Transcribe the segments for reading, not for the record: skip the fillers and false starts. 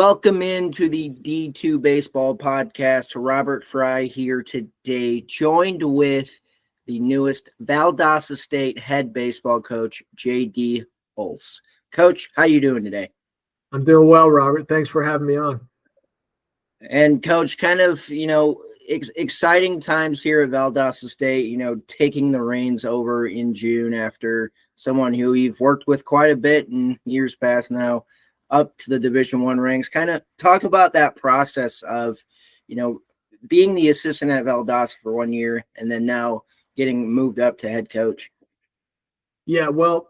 Welcome into the D2 Baseball Podcast. Robert Fry here today, joined with the newest Valdosta State head baseball coach, J.D. Hulse. Coach, how you doing today? I'm doing well, Robert. Thanks for having me on. And Coach, kind of, exciting times here at Valdosta State, taking the reins over in June after someone who you've worked with quite a bit in years past now, up to the Division I ranks. Kind of talk about that process of, being the assistant at Valdosta for 1 year and then now getting moved up to head coach. Yeah, well,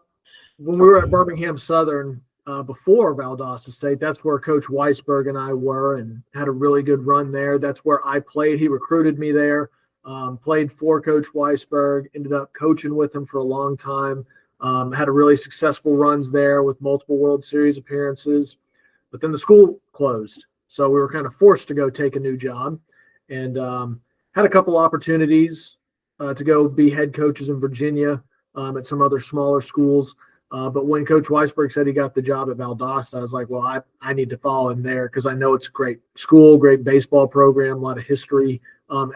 when we were at Birmingham-Southern before Valdosta State, that's where Coach Weisberg and I were and had a really good run there. That's where I played. He recruited me there, played for Coach Weisberg, ended up coaching with him for a long time. Had a really successful runs there with multiple World Series appearances, but then the school closed. So we were kind of forced to go take a new job and had a couple opportunities to go be head coaches in Virginia at some other smaller schools. But when Coach Weisberg said he got the job at Valdosta, I was like, well, I need to follow him there because I know it's a great school, great baseball program, a lot of history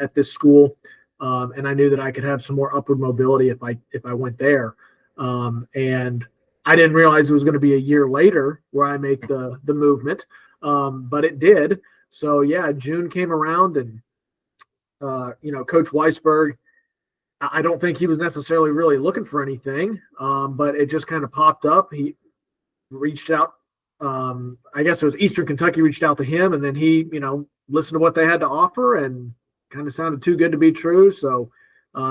at this school. And I knew that I could have some more upward mobility if I went there. And I didn't realize it was going to be a year later where I make the movement, but it did. So yeah, June came around and, Coach Weisberg, I don't think he was necessarily really looking for anything, but it just kind of popped up. He reached out. I guess it was Eastern Kentucky reached out to him, and then he, listened to what they had to offer and kind of sounded too good to be true. So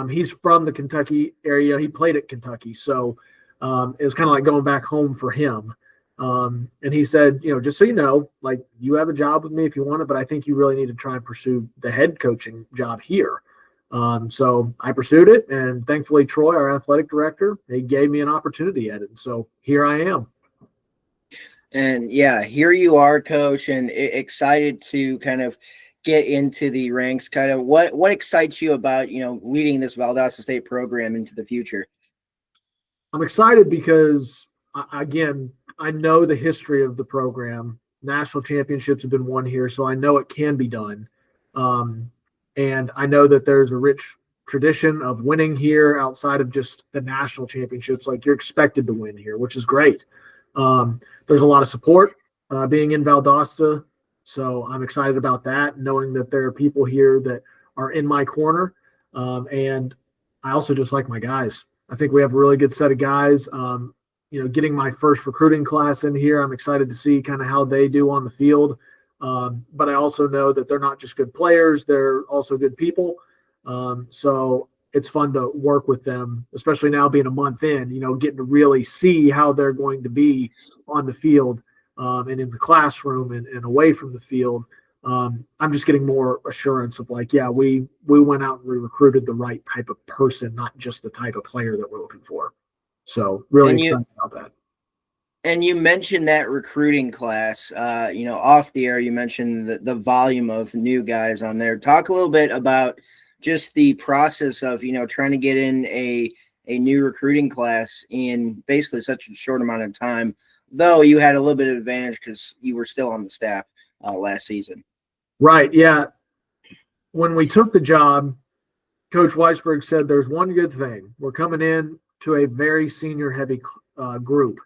he's from the Kentucky area. He played at Kentucky. So it was kind of like going back home for him. And he said, just so you know, like you have a job with me if you want it, but I think you really need to try and pursue the head coaching job here. So I pursued it, and thankfully Troy, our athletic director, he gave me an opportunity at it. And so here I am. And yeah, here you are, Coach, and excited to kind of get into the ranks. Kind of what excites you about, leading this Valdosta State program into the future? I'm excited because, again, I know the history of the program. National championships have been won here, so I know it can be done. And I know that there's a rich tradition of winning here outside of just the national championships. Like you're expected to win here, which is great. There's a lot of support being in Valdosta. So I'm excited about that, knowing that there are people here that are in my corner. And I also just like my guys. I think we have a really good set of guys. Getting my first recruiting class in here, I'm excited to see kind of how they do on the field. But I also know that they're not just good players, they're also good people. So it's fun to work with them, especially now being a month in, getting to really see how they're going to be on the field and in the classroom and away from the field. I'm just getting more assurance of like, yeah, we went out and we recruited the right type of person, not just the type of player that we're looking for. So really excited about that. And you mentioned that recruiting class, off the air, you mentioned the volume of new guys on there. Talk a little bit about just the process of, trying to get in a new recruiting class in basically such a short amount of time, though you had a little bit of advantage because you were still on the staff last season. Right. Yeah. When we took the job, Coach Weisberg said, there's one good thing. We're coming in to a very senior heavy group.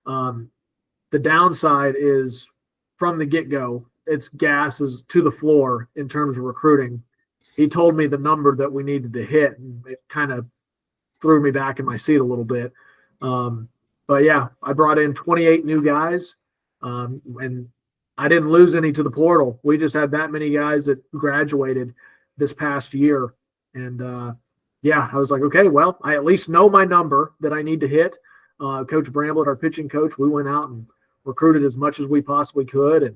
The downside is from the get-go, it's gas is to the floor in terms of recruiting. He told me the number that we needed to hit, and it kind of threw me back in my seat a little bit. But yeah, I brought in 28 new guys, and I didn't lose any to the portal. We just had that many guys that graduated this past year. And I was like, okay, well, I at least know my number that I need to hit. Coach Bramblett, our pitching coach, we went out and recruited as much as we possibly could. And,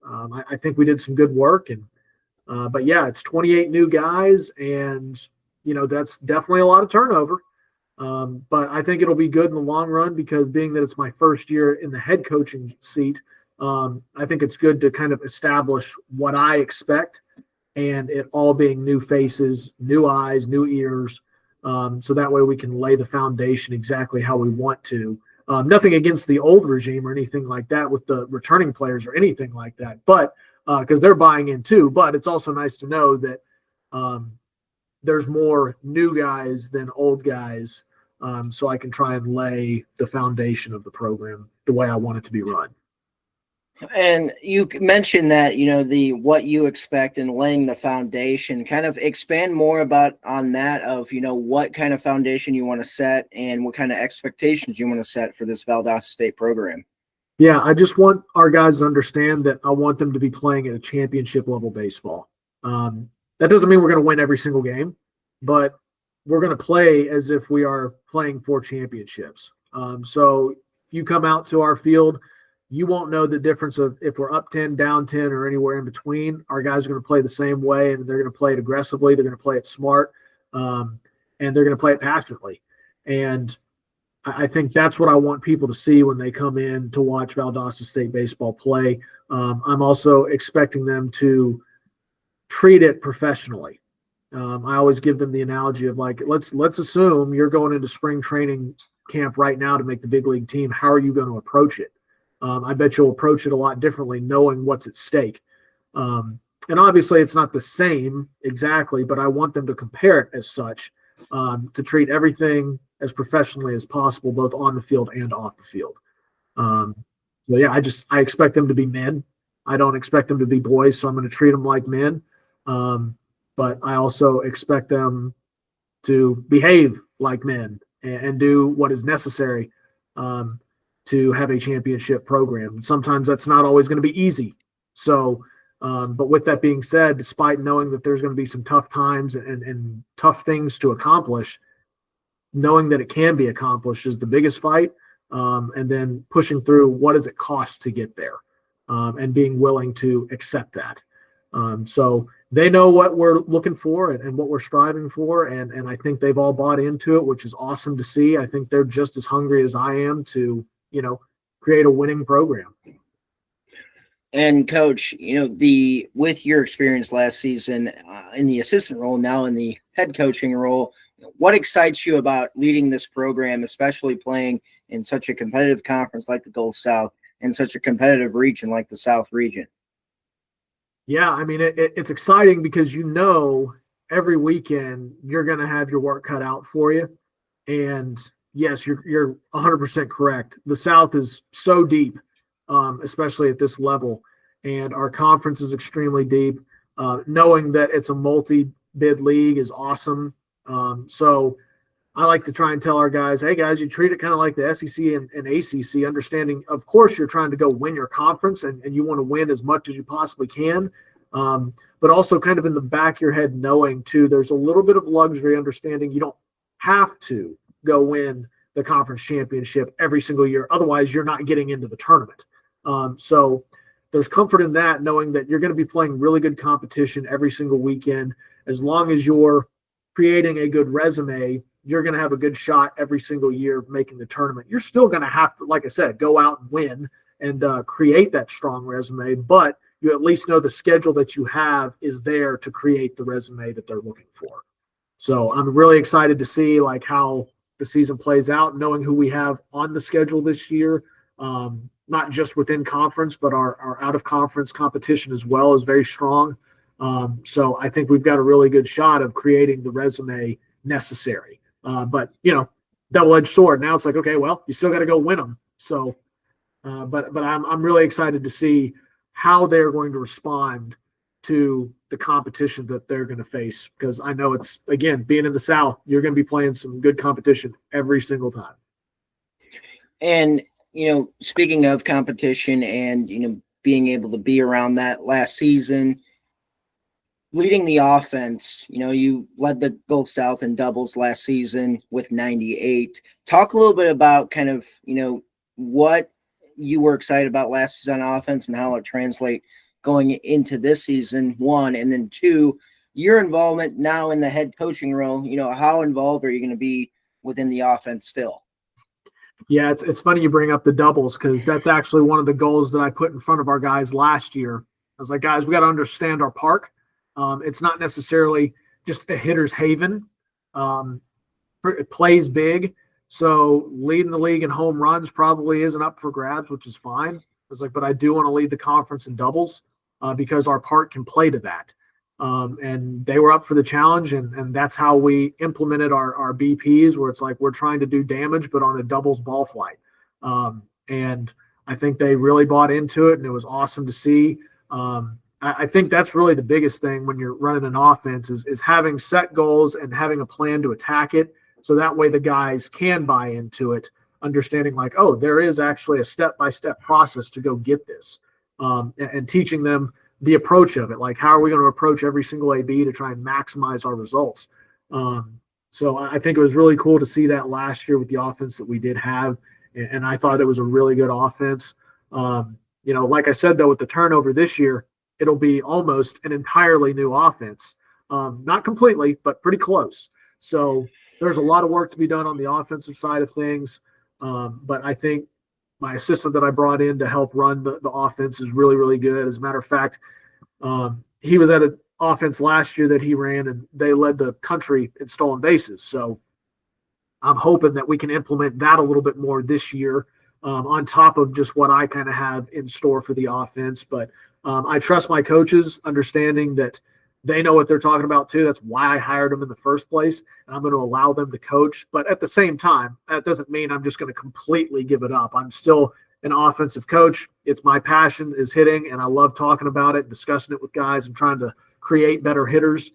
I think we did some good work. And, but yeah, it's 28 new guys and, that's definitely a lot of turnover. But I think it'll be good in the long run because being that it's my first year in the head coaching seat, I think it's good to kind of establish what I expect and it all being new faces, new eyes, new ears. So that way we can lay the foundation exactly how we want to Nothing against the old regime or anything like that with the returning players or anything like that, but because they're buying in too. But it's also nice to know that there's more new guys than old guys, so I can try and lay the foundation of the program the way I want it to be run. And you mentioned that, the what you expect and laying the foundation. Kind of expand more on that of, what kind of foundation you want to set and what kind of expectations you want to set for this Valdosta State program. Yeah, I just want our guys to understand that I want them to be playing at a championship level baseball. That doesn't mean we're going to win every single game, but we're going to play as if we are playing for championships. So if you come out to our field, you won't know the difference of if we're up 10, down 10, or anywhere in between. Our guys are going to play the same way, and they're going to play it aggressively. They're going to play it smart, and they're going to play it passionately. And I think that's what I want people to see when they come in to watch Valdosta State baseball play. I'm also expecting them to treat it professionally. I always give them the analogy of like, let's assume you're going into spring training camp right now to make the big league team. How are you going to approach it? I bet you'll approach it a lot differently knowing what's at stake. And obviously it's not the same exactly, but I want them to compare it as such, to treat everything as professionally as possible, both on the field and off the field. So yeah, I expect them to be men. I don't expect them to be boys, so I'm going to treat them like men. But I also expect them to behave like men and do what is necessary to have a championship program. Sometimes that's not always going to be easy. So, but with that being said, despite knowing that there's going to be some tough times and tough things to accomplish, knowing that it can be accomplished is the biggest fight. And then pushing through what does it cost to get there, and being willing to accept that. So they know what we're looking for and what we're striving for. And I think they've all bought into it, which is awesome to see. I think they're just as hungry as I am to, create a winning program. And Coach, with your experience last season in the assistant role, now in the head coaching role, what excites you about leading this program, especially playing in such a competitive conference like the Gulf South and such a competitive region like the South region? Yeah, I mean, it's exciting because every weekend you're going to have your work cut out for you. And yes, you're 100% correct. The South is so deep, especially at this level, and our conference is extremely deep. Knowing that it's a multi-bid league is awesome. So I like to try and tell our guys, hey guys, you treat it kind of like the SEC and ACC, understanding, of course, you're trying to go win your conference and you want to win as much as you possibly can. But also kind of in the back of your head, knowing too, there's a little bit of luxury, understanding you don't have to go win the conference championship every single year. Otherwise, you're not getting into the tournament. So there's comfort in that, knowing that you're going to be playing really good competition every single weekend. As long as you're creating a good resume, you're going to have a good shot every single year of making the tournament. You're still going to have to, like I said, go out and win and create that strong resume, but you at least know the schedule that you have is there to create the resume that they're looking for. So I'm really excited to see how the season plays out, knowing who we have on the schedule this year, not just within conference, but our out-of-conference competition as well is very strong. So I think we've got a really good shot of creating the resume necessary. But, double-edged sword. Now it's like, okay, well, you still got to go win them. So, but I'm really excited to see how they're going to respond to the competition that they're going to face, because I know it's, again, being in the South, you're going to be playing some good competition every single time. And, speaking of competition and, being able to be around that last season, leading the offense, you led the Gulf South in doubles last season with 98. Talk a little bit about kind of, what you were excited about last season on offense and how it translate going into this season, one, and then two, your involvement now in the head coaching role. How involved are you going to be within the offense still? Yeah, it's funny you bring up the doubles, because that's actually one of the goals that I put in front of our guys last year. I was like, guys, we got to understand our park. It's not necessarily just a hitter's haven. It plays big, So leading the league in home runs probably isn't up for grabs, which is fine. It's like, but I do want to lead the conference in doubles because our park can play to that. And they were up for the challenge, and that's how we implemented our BPs, where it's like we're trying to do damage, but on a doubles ball flight. And I think they really bought into it, and it was awesome to see. I think that's really the biggest thing when you're running an offense is having set goals and having a plan to attack it. So that way the guys can buy into it, understanding like, oh, there is actually a step-by-step process to go get this, and teaching them the approach of it. Like, how are we going to approach every single AB to try and maximize our results? So I think it was really cool to see that last year with the offense that we did have. And I thought it was a really good offense. Like I said, though, with the turnover this year, it'll be almost an entirely new offense. Not completely, but pretty close. So there's a lot of work to be done on the offensive side of things. But I think my assistant that I brought in to help run the offense is really, really good. As a matter of fact, he was at an offense last year that he ran, and they led the country in stolen bases. So I'm hoping that we can implement that a little bit more this year, on top of just what I kind of have in store for the offense. But I trust my coaches, understanding that they know what they're talking about too. That's why I hired them in the first place, and I'm going to allow them to coach. But at the same time, that doesn't mean I'm just going to completely give it up. I'm still an offensive coach. It's my passion is hitting, and I love talking about it, discussing it with guys, and trying to create better hitters.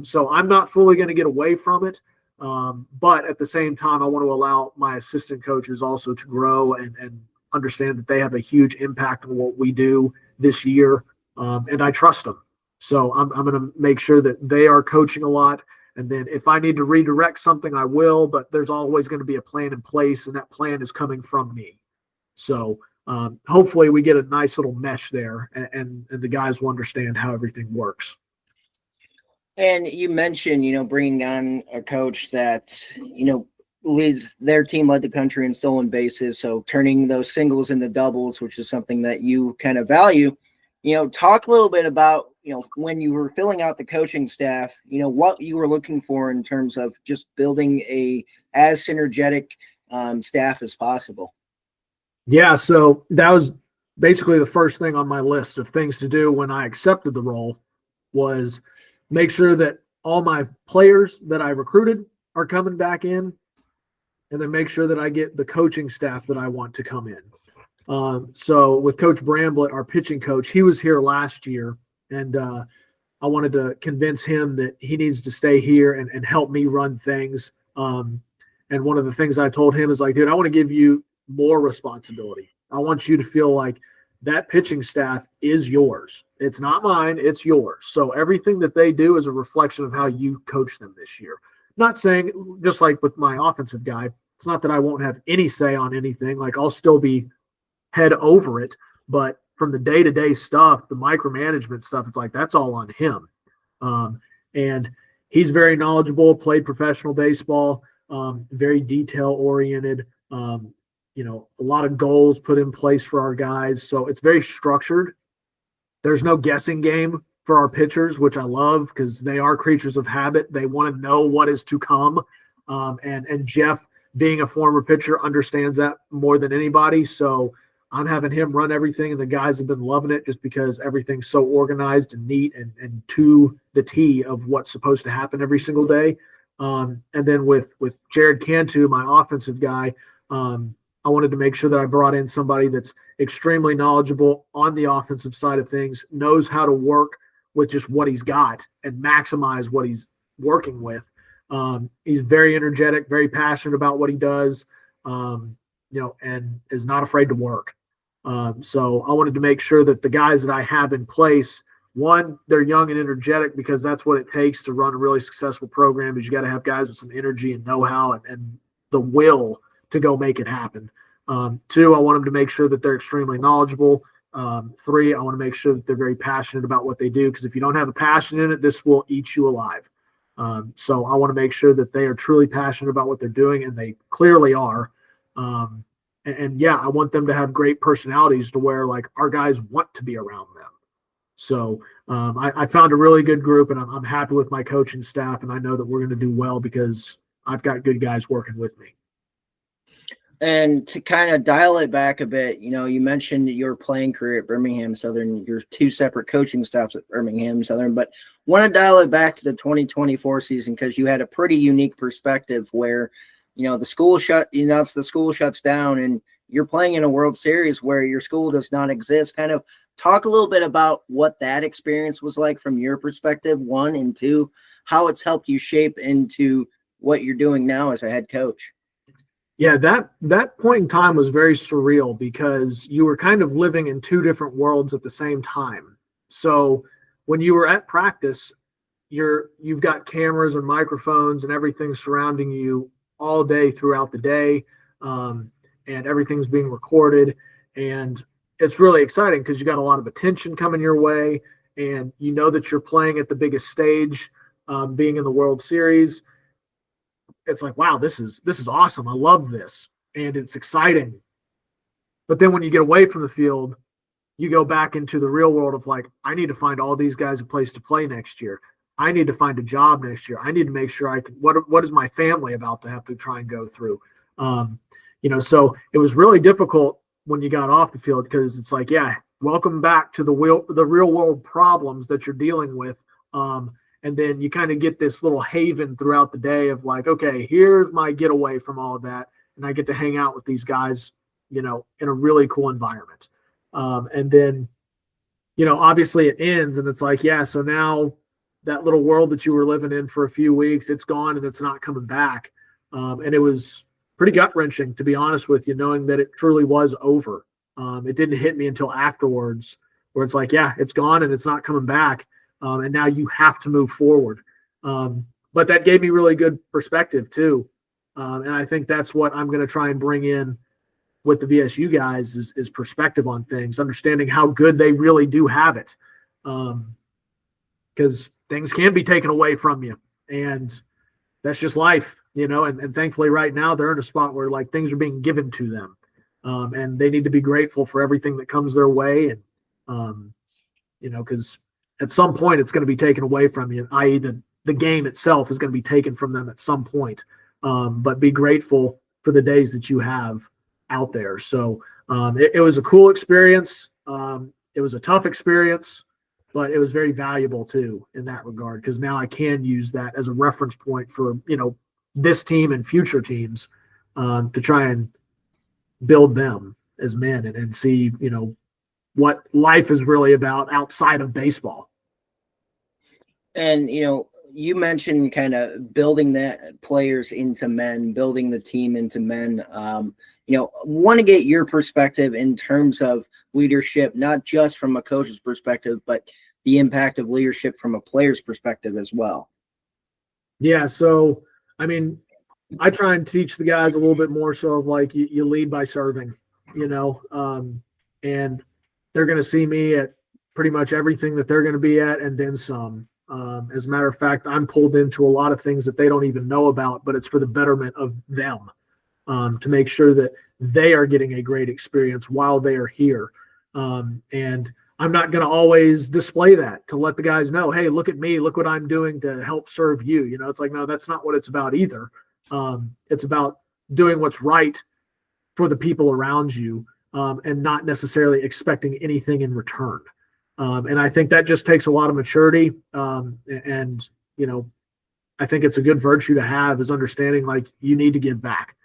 So I'm not fully going to get away from it. But at the same time, I want to allow my assistant coaches also to grow and understand that they have a huge impact on what we do this year. And I trust them. So I'm going to make sure that they are coaching a lot. And then if I need to redirect something, I will, but there's always going to be a plan in place, and that plan is coming from me. So hopefully we get a nice little mesh there, and the guys will understand how everything works. And you mentioned, bringing on a coach that, leads their team, led the country in stolen bases. So turning those singles into doubles, which is something that you kind of value. Talk a little bit about, when you were filling out the coaching staff, what you were looking for in terms of just building a as synergetic staff as possible. Yeah. So that was basically the first thing on my list of things to do when I accepted the role, was make sure that all my players that I recruited are coming back in, and then make sure that I get the coaching staff that I want to come in. So with Coach Bramblett, our pitching coach, he was here last year, and I wanted to convince him that he needs to stay here and help me run things. And one of the things I told him is like, dude, I want to give you more responsibility. I want you to feel like that pitching staff is yours. It's not mine, it's yours. So everything that they do is a reflection of how you coach them this year. Not saying, just like with my offensive guy, it's not that I won't have any say on anything. Like, I'll still be head over it, but from the day-to-day stuff, the micromanagement stuff, it's like, that's all on him. And he's very knowledgeable, played professional baseball, very detail-oriented, a lot of goals put in place for our guys. So it's very structured. There's no guessing game for our pitchers, which I love, because they are creatures of habit. They want to know what is to come. And Jeff, being a former pitcher, understands that more than anybody. So I'm having him run everything, and the guys have been loving it just because everything's so organized and neat and to the T of what's supposed to happen every single day. And then with Jared Cantu, my offensive guy, I wanted to make sure that I brought in somebody that's extremely knowledgeable on the offensive side of things, knows how to work with just what he's got and maximize what he's working with. He's very energetic, very passionate about what he does, and is not afraid to work. So I wanted to make sure that the guys that I have in place, one, they're young and energetic, because that's what it takes to run a really successful program. Is you got to have guys with some energy and know-how and the will to go make it happen. Two, I want them to make sure that they're extremely knowledgeable. Three, I want to make sure that they're very passionate about what they do, because if you don't have a passion in it, this will eat you alive. So I want to make sure that they are truly passionate about what they're doing, and they clearly are. And yeah, I want them to have great personalities to where, like, our guys want to be around them. So I found a really good group, and I'm happy with my coaching staff, and I know that we're going to do well because I've got good guys working with me. And to kind of dial it back a bit, you mentioned your playing career at Birmingham-Southern, your 2 separate coaching stops at Birmingham-Southern, but want to dial it back to the 2024 season because you had a pretty unique perspective where, the school the school shuts down and you're playing in a World Series where your school does not exist. Kind of talk a little bit about what that experience was like from your perspective, 1, and 2, how it's helped you shape into what you're doing now as a head coach. Yeah, that point in time was very surreal because you were kind of living in 2 different worlds at the same time. So when you were at practice, you've got cameras and microphones and everything surrounding you all day throughout the day, and everything's being recorded. And it's really exciting because you got a lot of attention coming your way, and you know that you're playing at the biggest stage, being in the World Series. It's like, wow, this is awesome. I love this. And it's exciting. But then when you get away from the field, you go back into the real world of like, I need to find all these guys a place to play next year. I need to find a job next year. I need to make sure I can, what is my family about to have to try and go through? So it was really difficult when you got off the field because it's like, yeah, welcome back to the real world problems that you're dealing with. And then you kind of get this little haven throughout the day of like, okay, here's my getaway from all of that. And I get to hang out with these guys, in a really cool environment. And then, obviously it ends and it's like, yeah, so now that little world that you were living in for a few weeks, it's gone and it's not coming back. And it was pretty gut-wrenching, to be honest with you, knowing that it truly was over. It didn't hit me until afterwards where it's like, yeah, it's gone and it's not coming back. And now you have to move forward. But that gave me really good perspective too. And I think that's what I'm going to try and bring in with the VSU guys is perspective on things, understanding how good they really do have it. Because things can be taken away from you. And that's just life, and thankfully right now they're in a spot where like things are being given to them. And they need to be grateful for everything that comes their way. And, because at some point it's going to be taken away from you, i.e. the game itself is going to be taken from them at some point. But be grateful for the days that you have out there. So it was a cool experience. It was a tough experience, but it was very valuable too in that regard, because now I can use that as a reference point for, this team and future teams to try and build them as men and see, what life is really about outside of baseball. And, you mentioned kind of building that players into men, building the team into men. Want to get your perspective in terms of leadership, not just from a coach's perspective, but the impact of leadership from a player's perspective as well. Yeah. So, I try and teach the guys a little bit more so of like you lead by serving, and they're going to see me at pretty much everything that they're going to be at and then some. As a matter of fact, I'm pulled into a lot of things that they don't even know about, but it's for the betterment of them, to make sure that they are getting a great experience while they are here. And I'm not going to always display that to let the guys know, hey, look at me, look what I'm doing to help serve you. It's like, no, that's not what it's about either. It's about doing what's right for the people around you, and not necessarily expecting anything in return. And I think that just takes a lot of maturity. And I think it's a good virtue to have, is understanding like you need to give back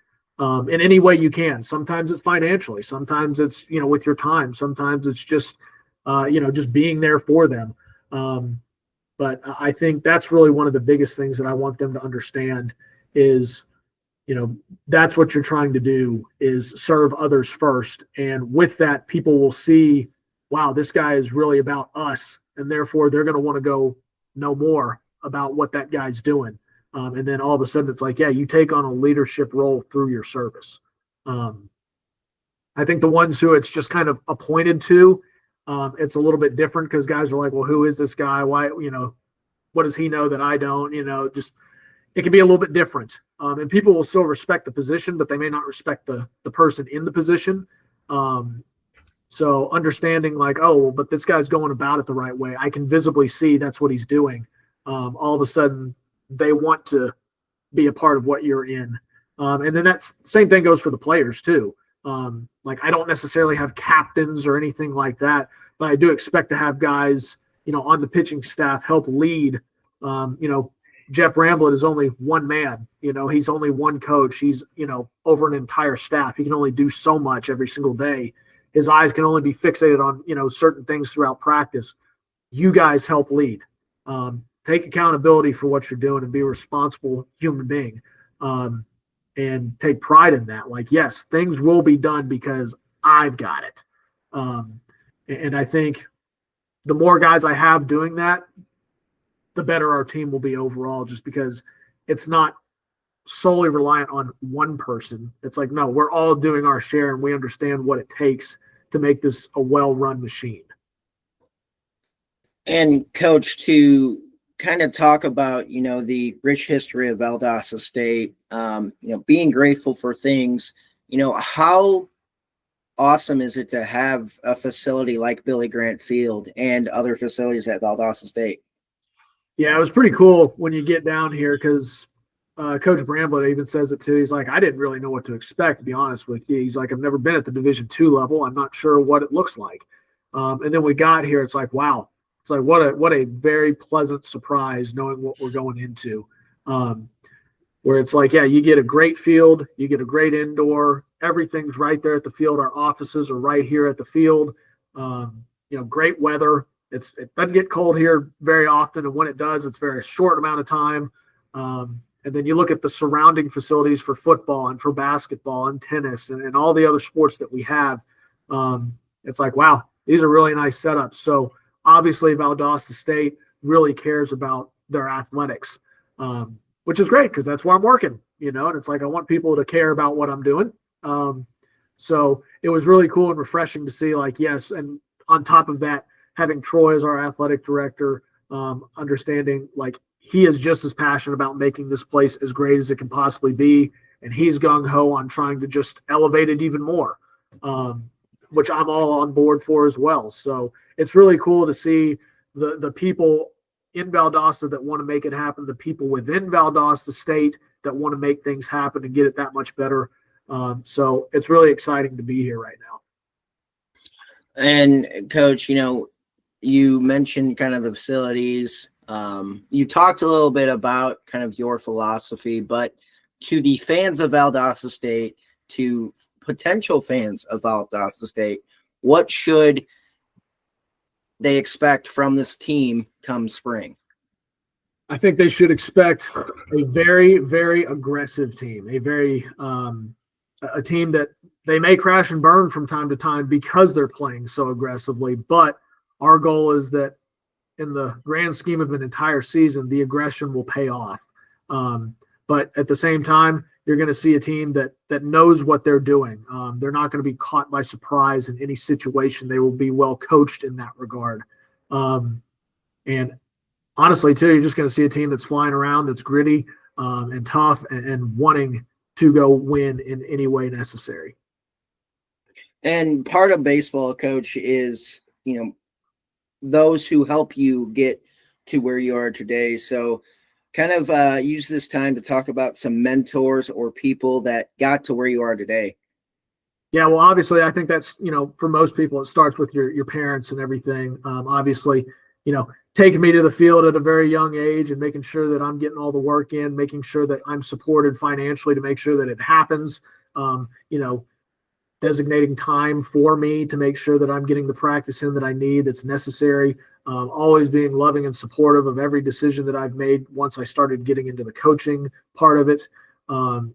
in any way you can. Sometimes it's financially, sometimes it's, with your time, sometimes it's just, just being there for them. But I think that's really one of the biggest things that I want them to understand is, that's what you're trying to do, is serve others first. And with that, people will see, wow, this guy is really about us. And therefore they're going to want to go know more about what that guy's doing. And then all of a sudden it's like, yeah, you take on a leadership role through your service. I think the ones who it's just kind of appointed to, it's a little bit different because guys are like, well, who is this guy? Why, what does he know that I don't? Just it can be a little bit different. And people will still respect the position, but they may not respect the person in the position. So understanding like, oh, well, but this guy's going about it the right way. I can visibly see that's what he's doing. All of a sudden they want to be a part of what you're in. And then that's same thing goes for the players too. Like I don't necessarily have captains or anything like that, but I do expect to have guys, on the pitching staff help lead. Jeff Ramblett is only one man, he's only one coach. He's, over an entire staff. He can only do so much every single day. His eyes can only be fixated on, certain things throughout practice. You guys help lead. Take accountability for what you're doing and be a responsible human being. And take pride in that. Like, yes, things will be done because I've got it. And I think the more guys I have doing that, the better our team will be overall, just because it's not solely reliant on one person. It's like, no, we're all doing our share and we understand what it takes to make this a well-run machine. And Coach, to kind of talk about, the rich history of Valdosta State, being grateful for things, how awesome is it to have a facility like Billy Grant Field and other facilities at Valdosta State? Yeah, it was pretty cool when you get down here because Coach Bramblett even says it too. He's like, I didn't really know what to expect, to be honest with you. He's like, I've never been at the Division II level. I'm not sure what it looks like. And then we got here. It's like, wow. It's like, what a very pleasant surprise knowing what we're going into. Where it's like, yeah, you get a great field. You get a great indoor. Everything's right there at the field. Our offices are right here at the field. Great weather. It doesn't get cold here very often, and when it does, it's a very short amount of time. And then you look at the surrounding facilities for football and for basketball and tennis and all the other sports that we have. It's like, wow, these are really nice setups. So obviously Valdosta State really cares about their athletics, which is great because that's where I'm working, and it's like I want people to care about what I'm doing. So it was really cool and refreshing to see, like, yes, and on top of that, having Troy as our athletic director, understanding like he is just as passionate about making this place as great as it can possibly be. And he's gung-ho on trying to just elevate it even more, which I'm all on board for as well. So it's really cool to see the people in Valdosta that want to make it happen, the people within Valdosta State that want to make things happen and get it that much better. So it's really exciting to be here right now. And Coach, you mentioned kind of the facilities. You talked a little bit about kind of your philosophy, but to the fans of Valdosta State, to potential fans of Valdosta State, what should they expect from this team come spring? I think they should expect a very, very aggressive team, a team that they may crash and burn from time to time because they're playing so aggressively. But our goal is that in the grand scheme of an entire season, the aggression will pay off. But at the same time, you're going to see a team that knows what they're doing. They're not going to be caught by surprise in any situation. They will be well coached in that regard. And honestly, too, you're just going to see a team that's flying around, that's gritty and tough and wanting to go win in any way necessary. And part of baseball, Coach, is, those who help you get to where you are today. So kind of use this time to talk about some mentors or people that got to where you are today. Yeah, well, obviously, I think that's, for most people, it starts with your parents and everything. Obviously, taking me to the field at a very young age and making sure that I'm getting all the work in, making sure that I'm supported financially to make sure that it happens, designating time for me to make sure that I'm getting the practice in that I need, that's necessary, always being loving and supportive of every decision that I've made once I started getting into the coaching part of it.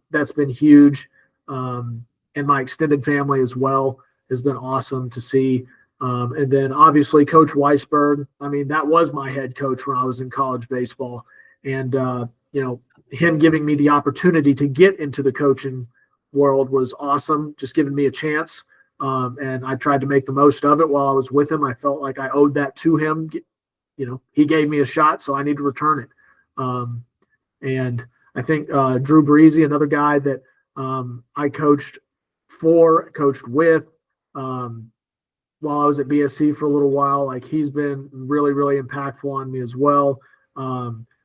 That's been huge. And my extended family as well has been awesome to see. And then obviously Coach Weisberg, that was my head coach when I was in college baseball. And, him giving me the opportunity to get into the coaching world was awesome, just giving me a chance. And I tried to make the most of it while I was with him. I felt like I owed that to him. He gave me a shot, so I need to return it. And I think Drew Breezy, another guy that I coached with while I was at BSC for a little while, like he's been really, really impactful on me as well.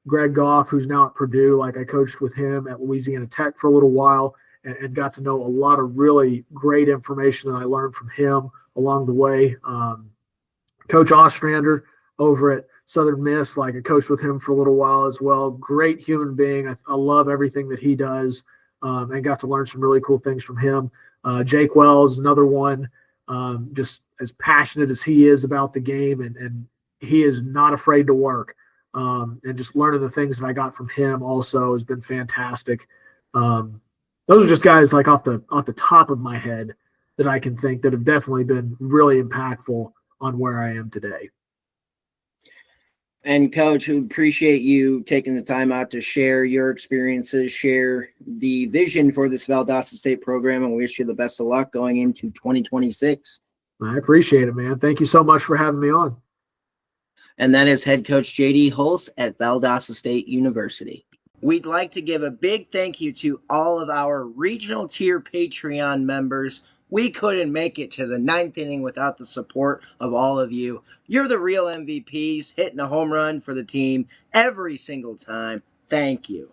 Greg Goff, who's now at Purdue. Like, I coached with him at Louisiana Tech for a little while and got to know a lot of really great information that I learned from him along the way. Coach Ostrander over at Southern Miss, like, I coached with him for a little while as well. Great human being. I love everything that he does, and got to learn some really cool things from him. Jake Wells, another one, just as passionate as he is about the game, and he is not afraid to work. And just learning the things that I got from him also has been fantastic. Those are just guys like off the top of my head that I can think that have definitely been really impactful on where I am today. And Coach, we appreciate you taking the time out to share your experiences, share the vision for this Valdosta State program, and we wish you the best of luck going into 2026. I appreciate it, man. Thank you so much for having me on. And that is head coach J.D. Hulse at Valdosta State University. We'd like to give a big thank you to all of our regional tier Patreon members. We couldn't make it to the 9th inning without the support of all of you. You're the real MVPs, hitting a home run for the team every single time. Thank you.